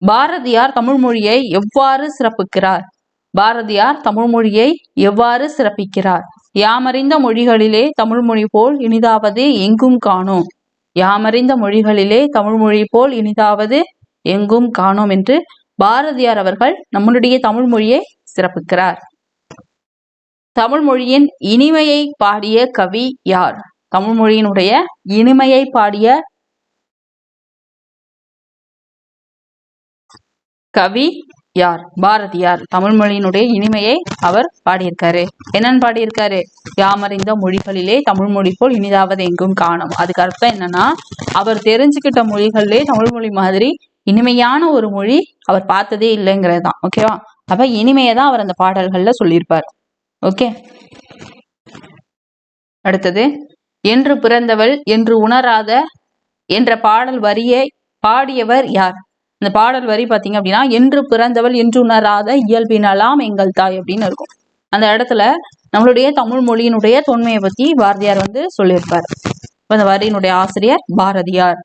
பாரதியார் தமிழ் மொழியை எவ்வாறு சிறப்பிக்கிறார்? பாரதியார் தமிழ் மொழியை எவ்வாறு சிறப்பிக்கிறார்? யாமறிந்த மொழிகளிலே தமிழ் மொழி போல் இனிதாவது எங்கும் காணோம். யாமறிந்த மொழிகளிலே தமிழ் மொழி போல் இனிதாவது எங்கும் காணோம் என்று பாரதியார் அவர்கள் நம்மளுடைய தமிழ் மொழியை சிறப்பிக்கிறார். தமிழ் மொழியின் இனிமையை பாடிய கவி யார்? தமிழ் மொழியினுடைய இனிமையை பாடிய கவி யார்? பாரதியார் தமிழ் மொழியினுடைய இனிமையை அவர் பாடியிருக்காரு. என்னன்னு பாடியிருக்காரு? யாமறிந்த மொழிகளிலே தமிழ் மொழி போல் இனிதாவது எங்கும் காணோம். அதுக்கு அர்த்தம் என்னன்னா, அவர் தெரிஞ்சுக்கிட்ட மொழிகளிலே தமிழ் மொழி மாதிரி இனிமையான ஒரு மொழி அவர் பார்த்ததே இல்லைங்கிறது தான். ஓகேவா? அப்ப இனிமையை தான் அவர் அந்த பாடல்கள்ல சொல்லியிருப்பார். ஓகே, அடுத்தது, என்று பிறந்தவள் என்று உணராத என்ற பாடல் வரியை பாடியவர் யார்? இந்த பாடல் வரி பார்த்தீங்க அப்படின்னா, என்று பிறந்தவள் என்று உணராத இயல்பினலாம் எங்கள் தாய் அப்படின்னு இருக்கும். அந்த இடத்துல நம்மளுடைய தமிழ் மொழியினுடைய தொன்மையை பத்தி பாரதியார் சொல்லியிருப்பார். அந்த வரியினுடைய ஆசிரியர் பாரதியார்.